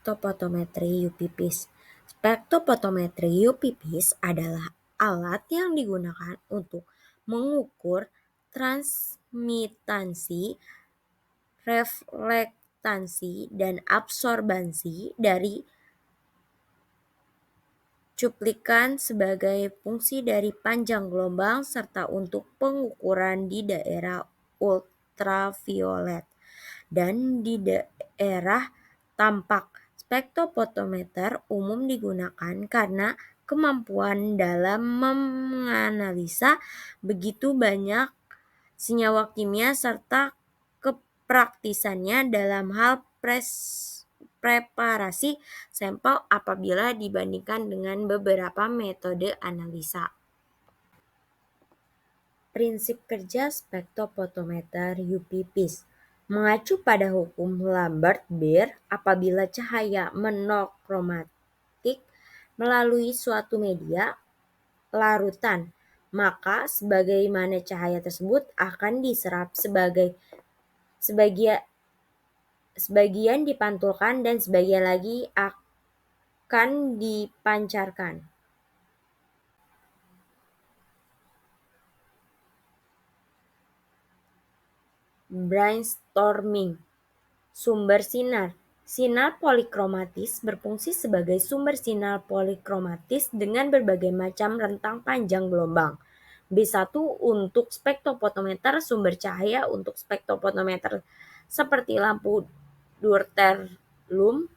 Spektrofotometri UV-Vis. Spektrofotometri UV-Vis adalah alat yang digunakan untuk mengukur transmitansi, reflektansi, dan absorbansi dari cuplikan sebagai fungsi dari panjang gelombang serta untuk pengukuran di daerah ultraviolet dan di daerah tampak. Spektrofotometer umum digunakan karena kemampuan dalam menganalisa begitu banyak senyawa kimia serta kepraktisannya dalam hal preparasi sampel apabila dibandingkan dengan beberapa metode analisa. Prinsip kerja spektrofotometer UV-Vis mengacu pada hukum Lambert-Beer. Apabila cahaya monokromatik melalui suatu media larutan, maka sebagaimana cahaya tersebut akan diserap sebagian dipantulkan dan sebagian lagi akan dipancarkan. Brainstorming. Sumber sinar. Sinar polikromatis berfungsi sebagai sumber sinar polikromatis dengan berbagai macam rentang panjang gelombang. B1 untuk spektrofotometer sumber cahaya untuk spektrofotometer seperti lampu Durterlum,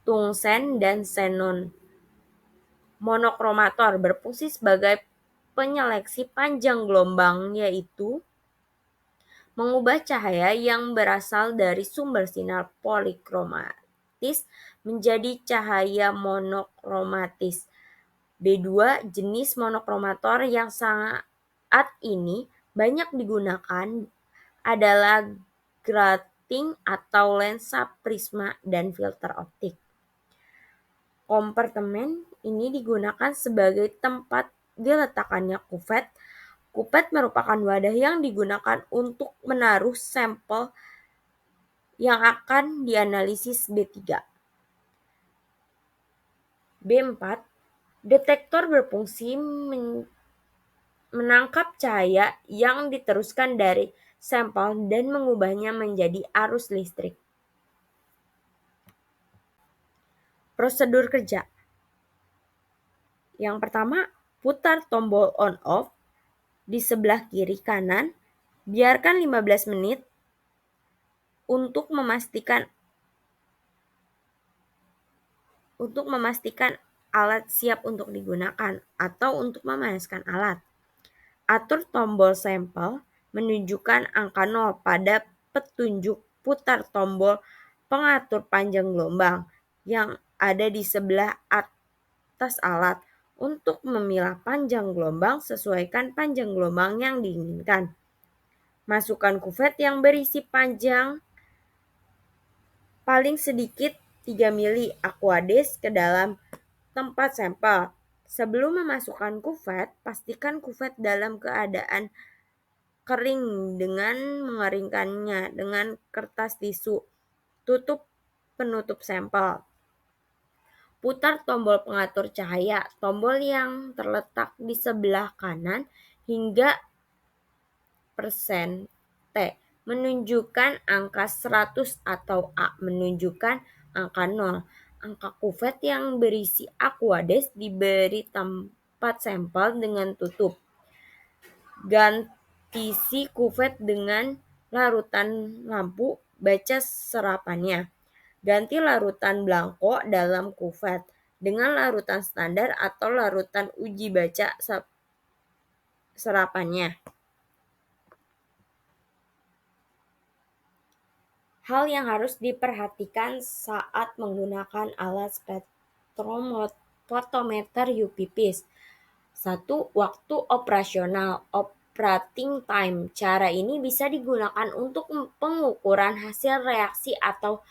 tungsten, dan xenon. Monokromator berfungsi sebagai penyeleksi panjang gelombang, yaitu mengubah cahaya yang berasal dari sumber sinar polikromatis menjadi cahaya monokromatis. B2 jenis monokromator yang saat ini banyak digunakan adalah grating atau lensa prisma dan filter optik. Kompartemen ini digunakan sebagai tempat diletakkannya kuvet. Kuvet merupakan wadah yang digunakan untuk menaruh sampel yang akan dianalisis. B3. B4. Detektor berfungsi menangkap cahaya yang diteruskan dari sampel dan mengubahnya menjadi arus listrik. Prosedur kerja. Yang pertama, putar tombol on off di sebelah kiri kanan, biarkan 15 menit untuk memastikan alat siap untuk digunakan atau untuk memanaskan alat. Atur tombol sampel menunjukkan angka 0 pada petunjuk putar tombol pengatur panjang gelombang yang ada di sebelah atas alat. Untuk memilah panjang gelombang, sesuaikan panjang gelombang yang diinginkan. Masukkan kuvet yang berisi panjang paling sedikit 3 mili Aquades ke dalam tempat sampel. Sebelum memasukkan kuvet, pastikan kuvet dalam keadaan kering dengan mengeringkannya dengan kertas tisu. Tutup penutup sampel. Putar tombol pengatur cahaya, tombol yang terletak di sebelah kanan hingga %T menunjukkan angka 100 atau A menunjukkan angka 0. Angka kuvet yang berisi Aquades diberi tempat sampel dengan tutup. Ganti kuvet dengan larutan lampu baca serapannya. Ganti larutan blanko dalam kuvet dengan larutan standar atau larutan uji baca serapannya. Hal yang harus diperhatikan saat menggunakan alat spektrofotometer UV-Vis. 1. Waktu operasional operating time. Cara ini bisa digunakan untuk pengukuran hasil reaksi atau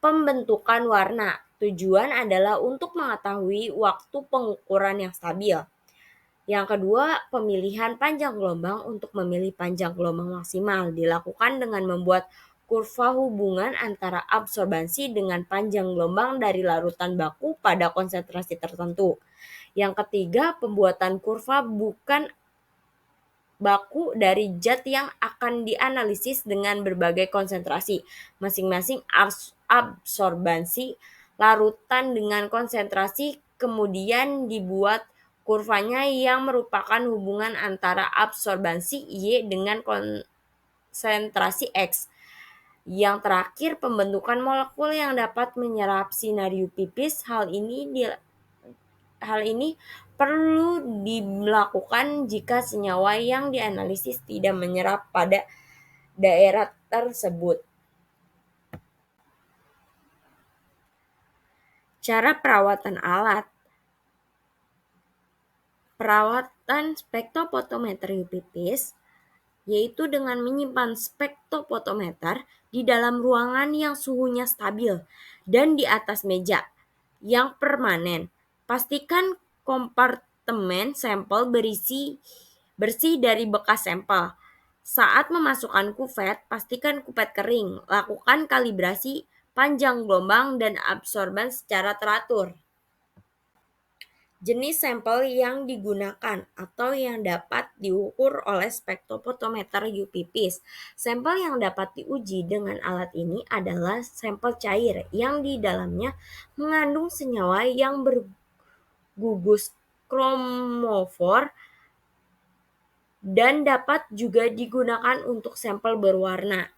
pembentukan warna. Tujuan adalah untuk mengetahui waktu pengukuran yang stabil. Yang kedua, pemilihan panjang gelombang. Untuk memilih panjang gelombang maksimal dilakukan dengan membuat kurva hubungan antara absorbansi dengan panjang gelombang dari larutan baku pada konsentrasi tertentu. Yang ketiga, pembuatan kurva bukan baku dari zat yang akan dianalisis dengan berbagai konsentrasi. Masing-masing absorbansi larutan dengan konsentrasi kemudian dibuat kurvanya yang merupakan hubungan antara absorbansi Y dengan konsentrasi X. Yang terakhir, pembentukan molekul yang dapat menyerap sinar UV pipis. Hal ini perlu dilakukan jika senyawa yang dianalisis tidak menyerap pada daerah tersebut. Cara perawatan alat. Perawatan spektrofotometer UV pipis yaitu dengan menyimpan spektrofotometer di dalam ruangan yang suhunya stabil dan di atas meja yang permanen. Pastikan kompartemen sampel bersih dari bekas sampel. Saat memasukkan kuvet, pastikan kuvet kering. Lakukan kalibrasi panjang gelombang dan absorban secara teratur. Jenis sampel yang digunakan atau yang dapat diukur oleh spektrofotometer UV pipis. Sampel yang dapat diuji dengan alat ini adalah sampel cair yang di dalamnya mengandung senyawa yang bergugus kromofor dan dapat juga digunakan untuk sampel berwarna.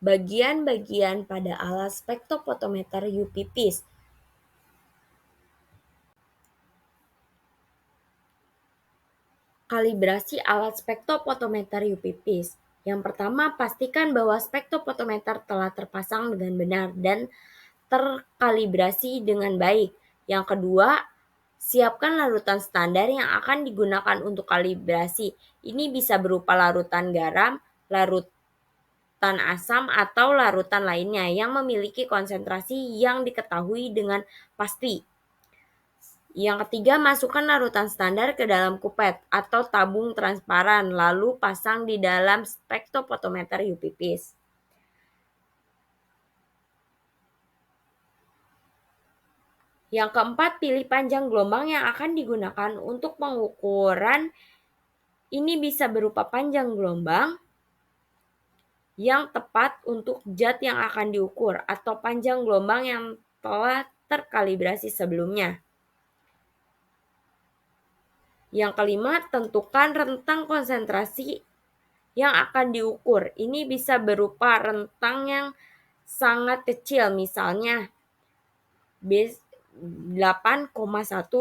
Bagian-bagian pada alat spektrofotometer UV pipis. Kalibrasi alat spektrofotometer UV pipis. Yang pertama, pastikan bahwa spektrofotometer telah terpasang dengan benar dan terkalibrasi dengan baik. Yang kedua, siapkan larutan standar yang akan digunakan untuk kalibrasi. Ini bisa berupa larutan garam, larutan asam, atau larutan lainnya yang memiliki konsentrasi yang diketahui dengan pasti. Yang ketiga, masukkan larutan standar ke dalam kupet atau tabung transparan, lalu pasang di dalam spektrofotometer UV pipis. Yang keempat, pilih panjang gelombang yang akan digunakan untuk pengukuran. Ini bisa berupa panjang gelombang yang tepat untuk zat yang akan diukur atau panjang gelombang yang telah terkalibrasi sebelumnya. Yang kelima, tentukan rentang konsentrasi yang akan diukur. Ini bisa berupa rentang yang sangat kecil, misalnya 8,1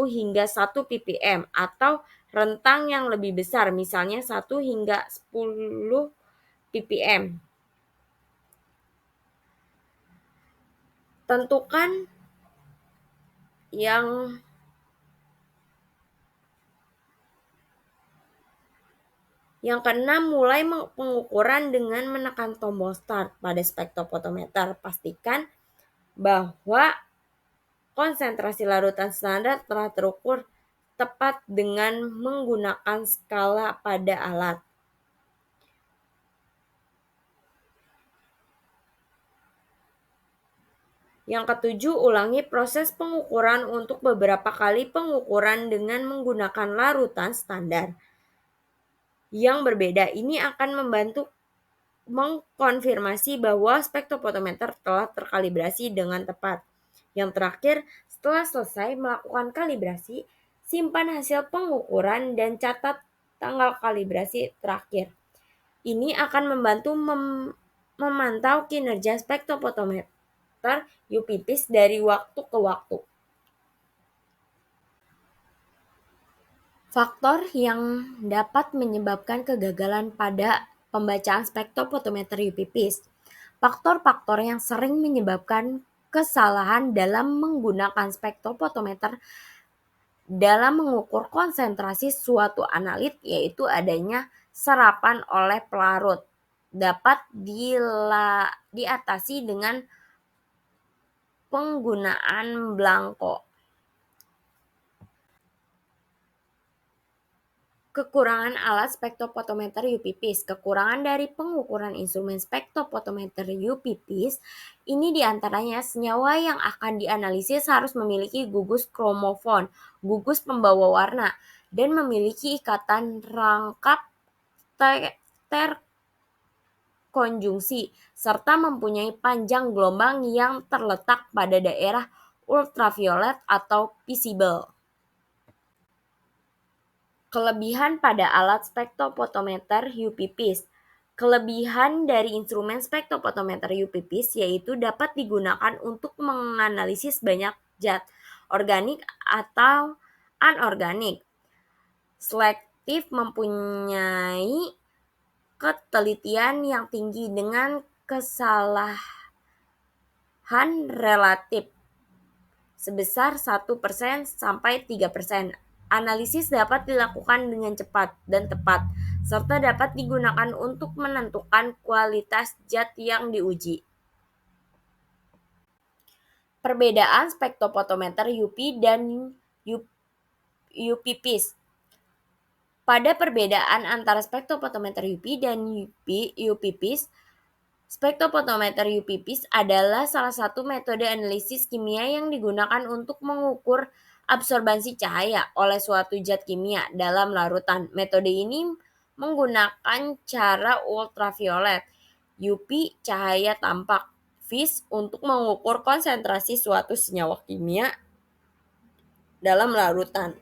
hingga 1 ppm, atau rentang yang lebih besar, misalnya 1 hingga 10 ppm. Tentukan Yang keenam, mulai pengukuran dengan menekan tombol start pada spektrofotometer. Pastikan bahwa konsentrasi larutan standar telah terukur tepat dengan menggunakan skala pada alat. Yang ketujuh, ulangi proses pengukuran untuk beberapa kali pengukuran dengan menggunakan larutan standar yang berbeda. Ini akan membantu mengkonfirmasi bahwa spektrofotometer telah terkalibrasi dengan tepat. Yang terakhir, setelah selesai melakukan kalibrasi, simpan hasil pengukuran dan catat tanggal kalibrasi terakhir. Ini akan membantu memantau kinerja spektrofotometer UV pipis dari waktu ke waktu. Faktor yang dapat menyebabkan kegagalan pada pembacaan spektrofotometer UV pipis. Faktor-faktor yang sering menyebabkan kesalahan dalam menggunakan spektrofotometer dalam mengukur konsentrasi suatu analit yaitu adanya serapan oleh pelarut. Dapat diatasi dengan penggunaan blanko. Kekurangan alat spektrofotometer UPPs. Kekurangan dari pengukuran instrumen spektrofotometer UPPs ini diantaranya senyawa yang akan dianalisis harus memiliki gugus kromofon, gugus pembawa warna, dan memiliki ikatan rangkap terkonjungsi, serta mempunyai panjang gelombang yang terletak pada daerah ultraviolet atau visible. Kelebihan pada alat spektrofotometer UPPs. Kelebihan dari instrumen spektrofotometer UPPs yaitu dapat digunakan untuk menganalisis banyak zat organik atau anorganik. Selektif, mempunyai ketelitian yang tinggi dengan kesalahan relatif sebesar 1% sampai 3%. Analisis dapat dilakukan dengan cepat dan tepat, serta dapat digunakan untuk menentukan kualitas zat yang diuji. Perbedaan spektrofotometer UP dan UPPs. Pada perbedaan antara spektrofotometer UP dan UPPs, spektrofotometer UPPs adalah salah satu metode analisis kimia yang digunakan untuk mengukur absorbansi cahaya oleh suatu zat kimia dalam larutan. Metode ini menggunakan cara ultraviolet, UV cahaya tampak, vis untuk mengukur konsentrasi suatu senyawa kimia dalam larutan.